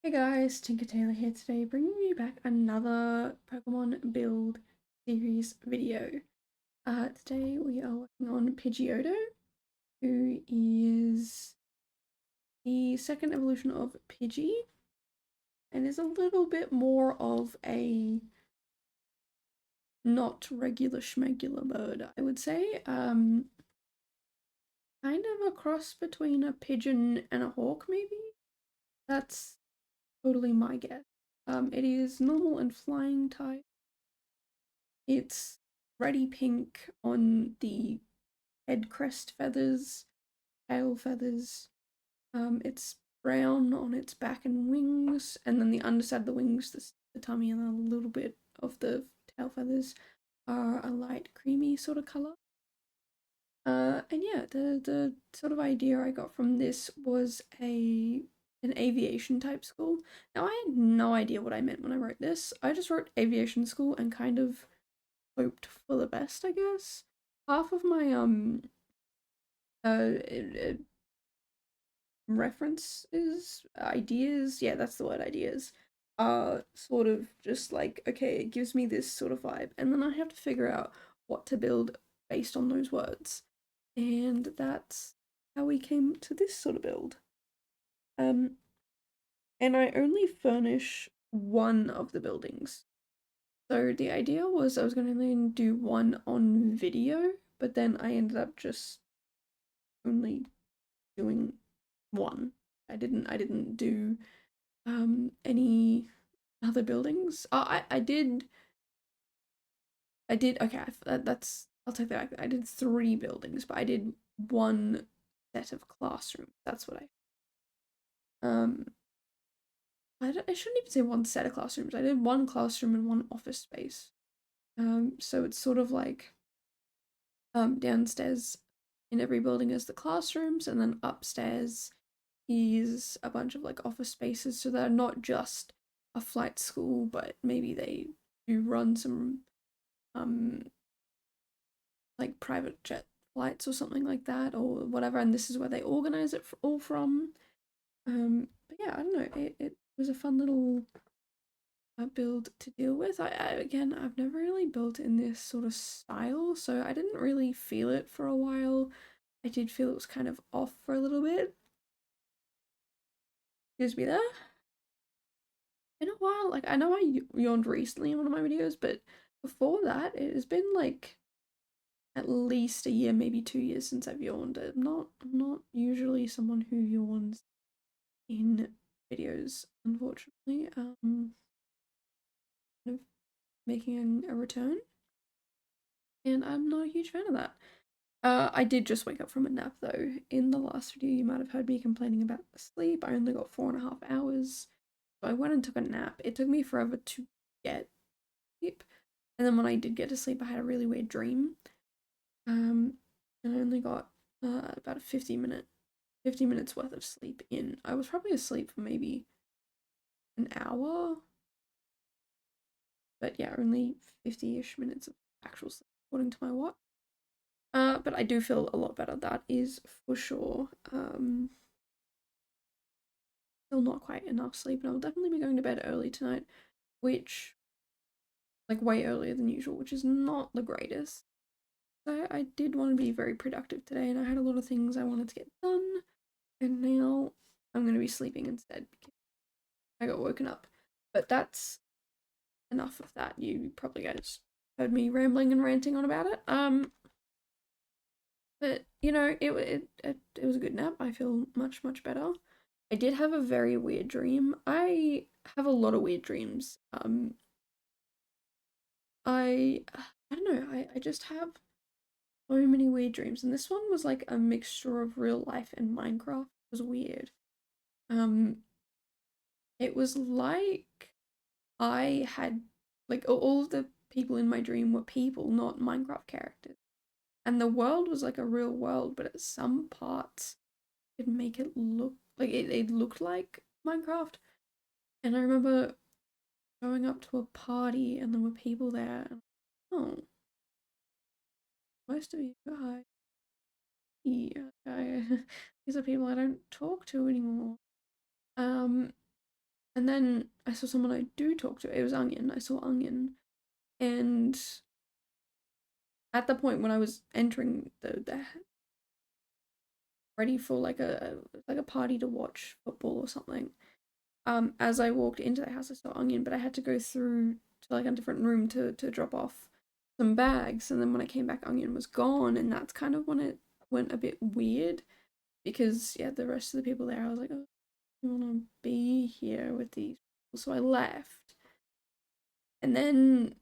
Hey guys, Tinker Tailor here today, bringing you back another Pokemon build series video. Today we are working on Pidgeotto, who is the second evolution of Pidgey, and is a little bit more of a not regular schmegular bird, I would say. Kind of a cross between a pigeon and a hawk, maybe? That's totally my guess. It is normal and flying type. It's reddy pink on the head crest feathers, tail feathers. It's brown on its back and wings, and then the underside of the wings, the tummy, and a little bit of the tail feathers are a light creamy sort of color. And yeah, the sort of idea I got from this was an aviation type school. Now I had no idea what I meant when I wrote this. I just wrote aviation school and kind of hoped for the best, I guess. Half of my uh, uh references, ideas, yeah, that's the word, ideas, are sort of just like, okay, it gives me this sort of vibe, and then I have to figure out what to build based on those words. And that's how we came to this sort of build. Um, and I only furnish one of the buildings. So the idea was I was going to do one on video, but then I ended up just only doing one. I didn't do any other buildings. Oh, I did okay, that's I'll take that back. I did 3 buildings, but I did one set of classrooms. That's what um I shouldn't even say one set of classrooms. I did one classroom and one office space. So it's sort of like downstairs in every building is the classrooms, and then upstairs is a bunch of like office spaces, so they're not just a flight school, but maybe they do run some um like private jet flights or something like that or whatever, and this is where they organize it all from. But yeah, I don't know, it was a fun little build to deal with. Again, I've never really built in this sort of style, so I didn't really feel it for a while. I did feel it was kind of off for a little bit. Excuse me there. In a while, like I know I yawned recently in one of my videos, but before that, it has been like at least a year, maybe 2 years since I've yawned. I'm not usually someone who yawns in videos, unfortunately. Kind of making a return, and I'm not a huge fan of that. I did just wake up from a nap though. In the last video, you might have heard me complaining about the sleep. I only got 4.5 hours. So I went and took a nap. It took me forever to get sleep. And then when I did get to sleep, I had a really weird dream. And I only got about a 50 minutes worth of sleep in. I was probably asleep for maybe an hour, but yeah, only 50-ish minutes of actual sleep according to my watch. But I do feel a lot better. That is for sure. Still not quite enough sleep, and I'll definitely be going to bed early tonight, which like way earlier than usual, which is not the greatest. So I did want to be very productive today, and I had a lot of things I wanted to get done, and now I'm going to be sleeping instead because I got woken up. But that's enough of that. You probably guys heard me rambling and ranting on about it. But you know, it was a good nap. I feel much better. I did have a very weird dream. I have a lot of weird dreams. I don't know. I just have so many weird dreams, and this one was like a mixture of real life and Minecraft. It was weird. Um, it was like I had like all of the people in my dream were people, not Minecraft characters. And the world was like a real world, but at some parts it make it look like it looked like Minecraft. And I remember going up to a party and there were people there. And, oh, most of you, hi. Yeah, these are people I don't talk to anymore. Um, And then I saw someone I do talk to. It was Onion. I saw Onion, and at the point when I was entering the ready for like a party to watch football or something. As I walked into the house, I saw Onion, but I had to go through to like a different room to drop off some bags, and then when I came back, Onion was gone, and that's kind of when it went a bit weird because yeah, the rest of the people there, I was like, oh, I want to be here with these people, so I left, and then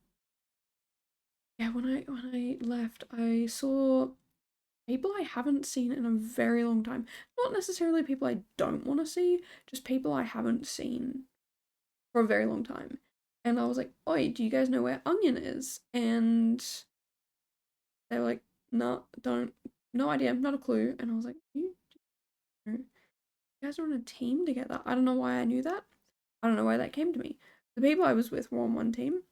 yeah, when I left, I saw people I haven't seen in a very long time. Not necessarily people I don't want to see, just people I haven't seen for a very long time. And I was like, oi, do you guys know where Onion is? And they were like, no, don't, no idea, not a clue. And I was like, you guys are on a team together. I don't know why I knew that. I don't know why that came to me. The people I was with were on one team,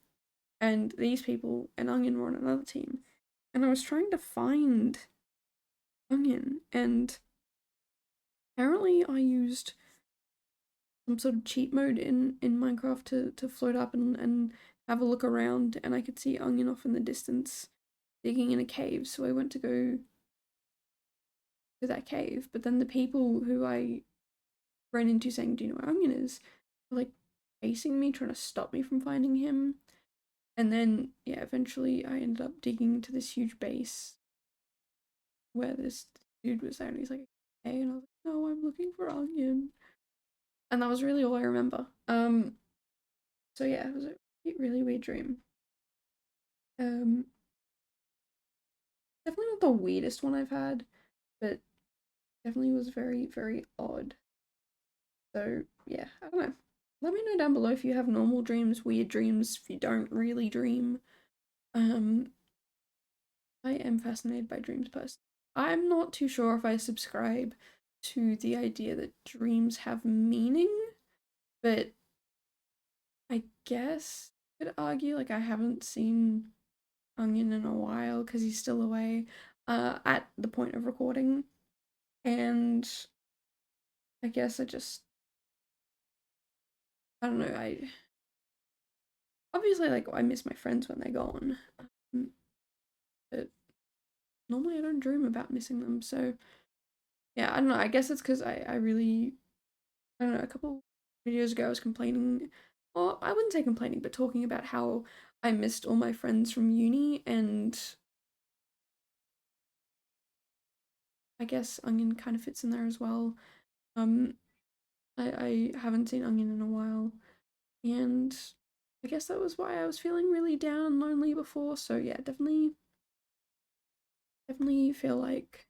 and these people and Onion were on another team. And I was trying to find Onion, and apparently I used some sort of cheat mode in Minecraft to float up and have a look around, and I could see Onion off in the distance digging in a cave, so I went to go to that cave, but then the people who I ran into saying, do you know where Onion is, were like chasing me, trying to stop me from finding him. And then yeah, eventually I ended up digging into this huge base where this dude was there, and he's like, hey, and I was like, no, I'm looking for Onion. And that was really all I remember. So yeah, it was a really weird dream. Um, Definitely not the weirdest one I've had, but definitely was very, very odd. So yeah, I don't know. Let me know down below if you have normal dreams, weird dreams, if you don't really dream. Um, I am fascinated by dreams personally. I'm not too sure if I subscribe to the idea that dreams have meaning, but I guess I could argue like I haven't seen Onion in a while because he's still away at the point of recording. And I guess I don't know, I obviously like I miss my friends when they're gone. Um, but normally I don't dream about missing them. So yeah, I don't know. I guess it's because I really, I don't know, a couple videos ago I was complaining, or I wouldn't say complaining, but talking about how I missed all my friends from uni, and I guess Onion kind of fits in there as well. Um, I haven't seen Onion in a while, and I guess that was why I was feeling really down and lonely before. So yeah, definitely feel like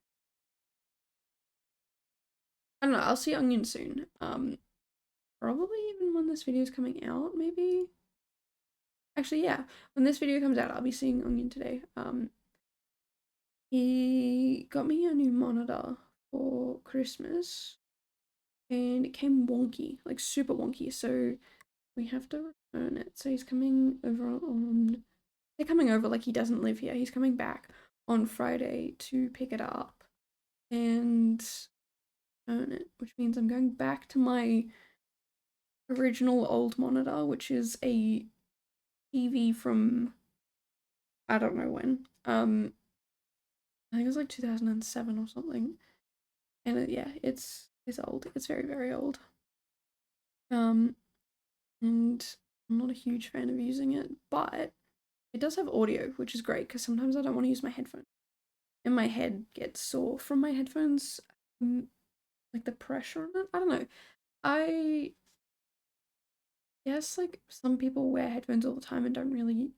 I don't know. I'll see Onion soon. Probably even when this video is coming out, maybe. Actually, yeah, when this video comes out, I'll be seeing Onion today. He got me a new monitor for Christmas, and it came wonky, like super wonky. So we have to return it. So he's coming over on. They're coming over like he doesn't live here. He's coming back on Friday to pick it up and return it, which means I'm going back to my original old monitor, which is a TV from I don't know when. I think it was like 2007 or something. And yeah, it's old. It's very, very old. Um and I'm not a huge fan of using it, but it does have audio, which is great because sometimes I don't want to use my headphones. And my head gets sore from my headphones. Like the pressure on it. I don't know. I guess like some people wear headphones all the time and don't really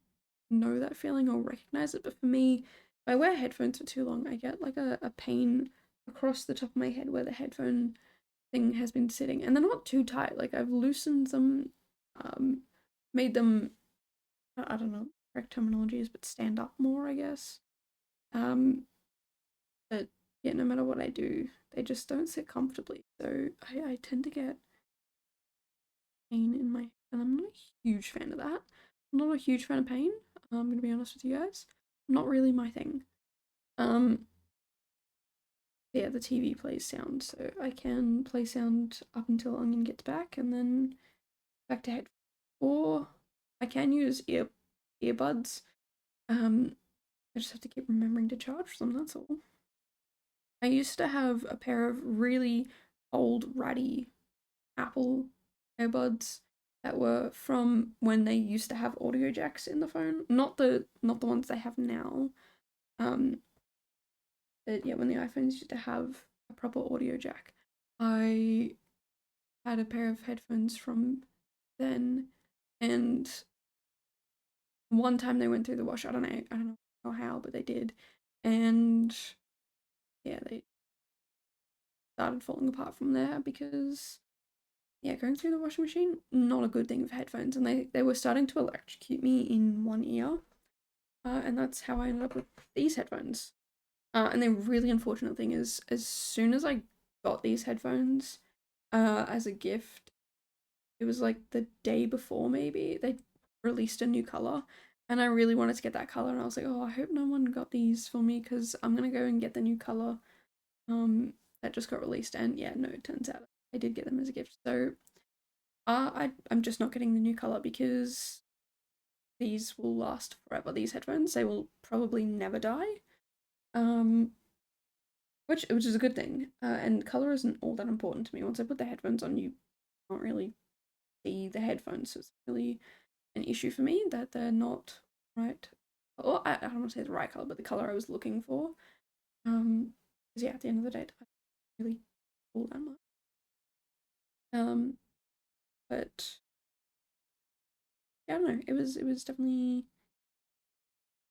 know that feeling or recognize it. But for me, if I wear headphones for too long, I get like a pain across the top of my head where the headphone thing has been sitting. And they're not too tight. Like I've loosened them, made them, I don't know, correct terminology is, but stand up more, I guess. Um, but yeah, no matter what I do, they just don't sit comfortably. So I tend to get pain in my, and I'm not a huge fan of that. I'm not a huge fan of pain. I'm gonna be honest with you guys. Not really my thing. Um, yeah, the TV plays sound, so I can play sound up until Onion gets back, and then back to headphones. Or I can use earbuds. I just have to keep remembering to charge them, that's all. I used to have a pair of really old ratty Apple earbuds that were from when they used to have audio jacks in the phone. Not the ones they have now. Um but yeah, when the iPhones used to have a proper audio jack. I had a pair of headphones from then, and one time they went through the wash. I don't know how, but they did. And yeah, they started falling apart from there because yeah, going through the washing machine, not a good thing for headphones. And they were starting to electrocute me in one ear. And that's how I ended up with these headphones. And the really unfortunate thing is, as soon as I got these headphones as a gift, it was like the day before maybe, they released a new color. And I really wanted to get that color. And I was like, oh, I hope no one got these for me because I'm going to go and get the new color that just got released. And yeah, no, it turns out I did get them as a gift. So I'm just not getting the new color because these will last forever. These headphones, they will probably never die. Which is a good thing. And color isn't all that important to me. Once I put the headphones on, you can't really see the headphones, so it's really an issue for me that they're not right. Or I don't want to say the right color, but the color I was looking for. Because yeah, at the end of the day, I don't really all that much. But yeah, I don't know. It was definitely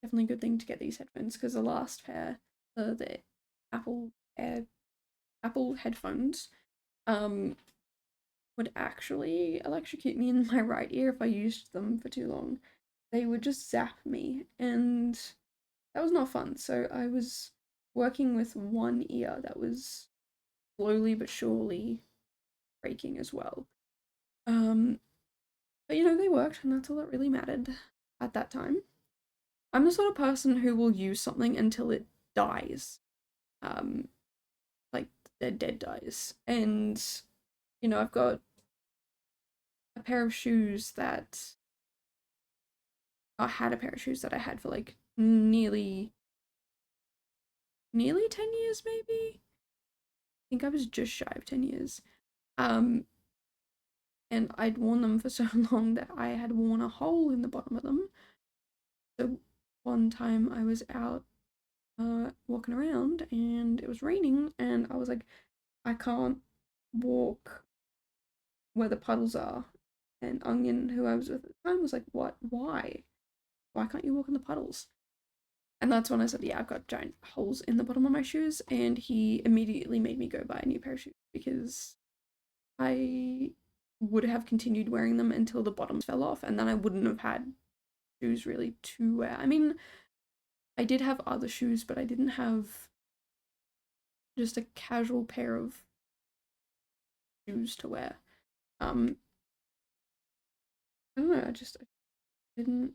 a good thing to get these headphones because the last pair, the Apple Air Apple headphones, um, would actually electrocute me in my right ear if I used them for too long. They would just zap me, and that was not fun. So I was working with one ear that was slowly but surely breaking as well. Um, but they worked, and that's all that really mattered at that time. I'm the sort of person who will use something until it dies. Um, like they're dead dies. And I've got a pair of shoes that I had a pair of shoes that I had for like nearly 10 years maybe. I think I was just shy of 10 years. Um and I'd worn them for so long that I had worn a hole in the bottom of them. So one time I was out walking around and it was raining and I was like, I can't walk where the puddles are. And Onion, who I was with at the time, was like, what? Why? Why can't you walk in the puddles? And that's when I said, yeah, I've got giant holes in the bottom of my shoes. And he immediately made me go buy a new pair of shoes because I would have continued wearing them until the bottoms fell off. And then I wouldn't have had shoes really to wear. I mean, I did have other shoes, but I didn't have just a casual pair of shoes to wear. I don't know, I didn't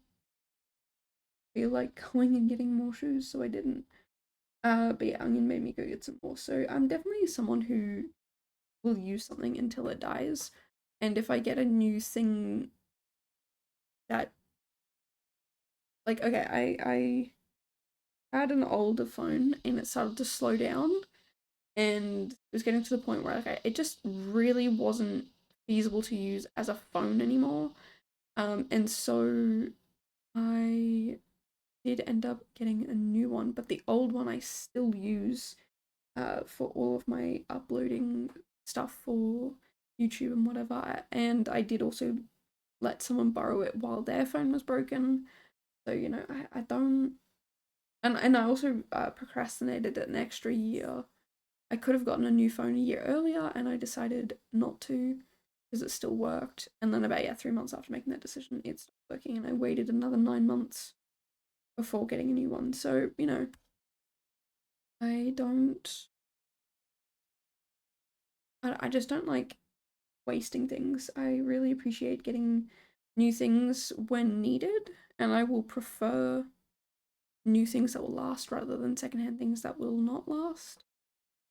feel like going and getting more shoes, so I didn't. But yeah, Onion made me go get some more. So I'm definitely someone who will use something until it dies. And if I get a new thing that like okay, I had an older phone and it started to slow down and it was getting to the point where like it just really wasn't feasible to use as a phone anymore. And so I did end up getting a new one, but the old one I still use for all of my uploading stuff for YouTube and whatever. And I did also let someone borrow it while their phone was broken. So, I don't. And I also procrastinated an extra year. I could have gotten a new phone a year earlier, and I decided not to because it still worked. And then about, yeah, 3 months after making that decision, it stopped working, and I waited another 9 months before getting a new one. So, I don't. I just don't like wasting things. I really appreciate getting new things when needed, and I will prefer new things that will last rather than secondhand things that will not last.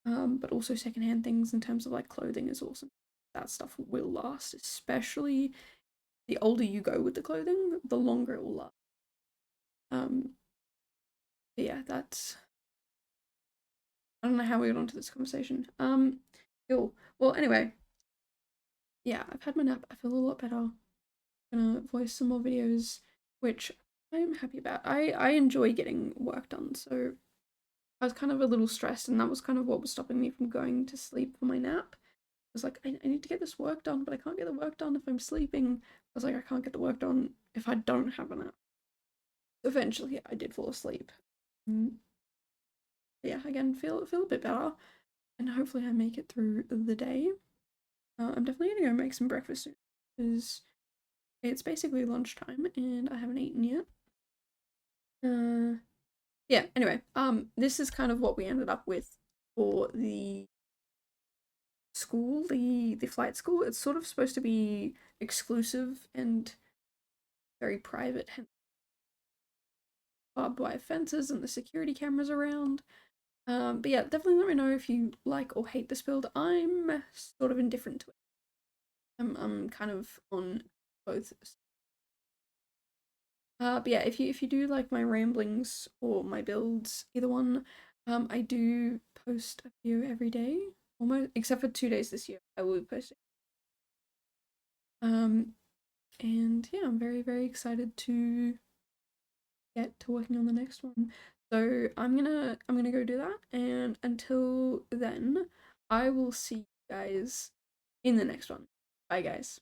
But also secondhand things in terms of like clothing is awesome. That stuff will last, especially the older you go with the clothing, the longer it will last. But yeah, that's, I don't know how we got onto this conversation. Cool. Well, anyway, yeah, I've had my nap. I feel a lot better. I'm gonna voice some more videos, which I'm happy about. I enjoy getting work done, so I was kind of a little stressed, and that was kind of what was stopping me from going to sleep for my nap. I was like, I need to get this work done, but I can't get the work done if I'm sleeping. I was like, I can't get the work done if I don't have a nap. Eventually, I did fall asleep. Yeah, again, feel a bit better, and hopefully I make it through the day. I'm definitely gonna go make some breakfast soon because it's basically lunchtime and I haven't eaten yet. Yeah. Anyway, this is kind of what we ended up with for the school, the flight school. It's sort of supposed to be exclusive and very private, hence barbed wire fences and the security cameras around. But yeah, definitely let me know if you like or hate this build. I'm sort of indifferent to it. I'm kind of on both. But yeah, if you do like my ramblings or my builds, either one, I do post a video every day, almost except for 2 days this year. I will be posting. Um, and yeah, I'm very excited to get to working on the next one. So I'm gonna go do that, and until then, I will see you guys in the next one. Bye guys.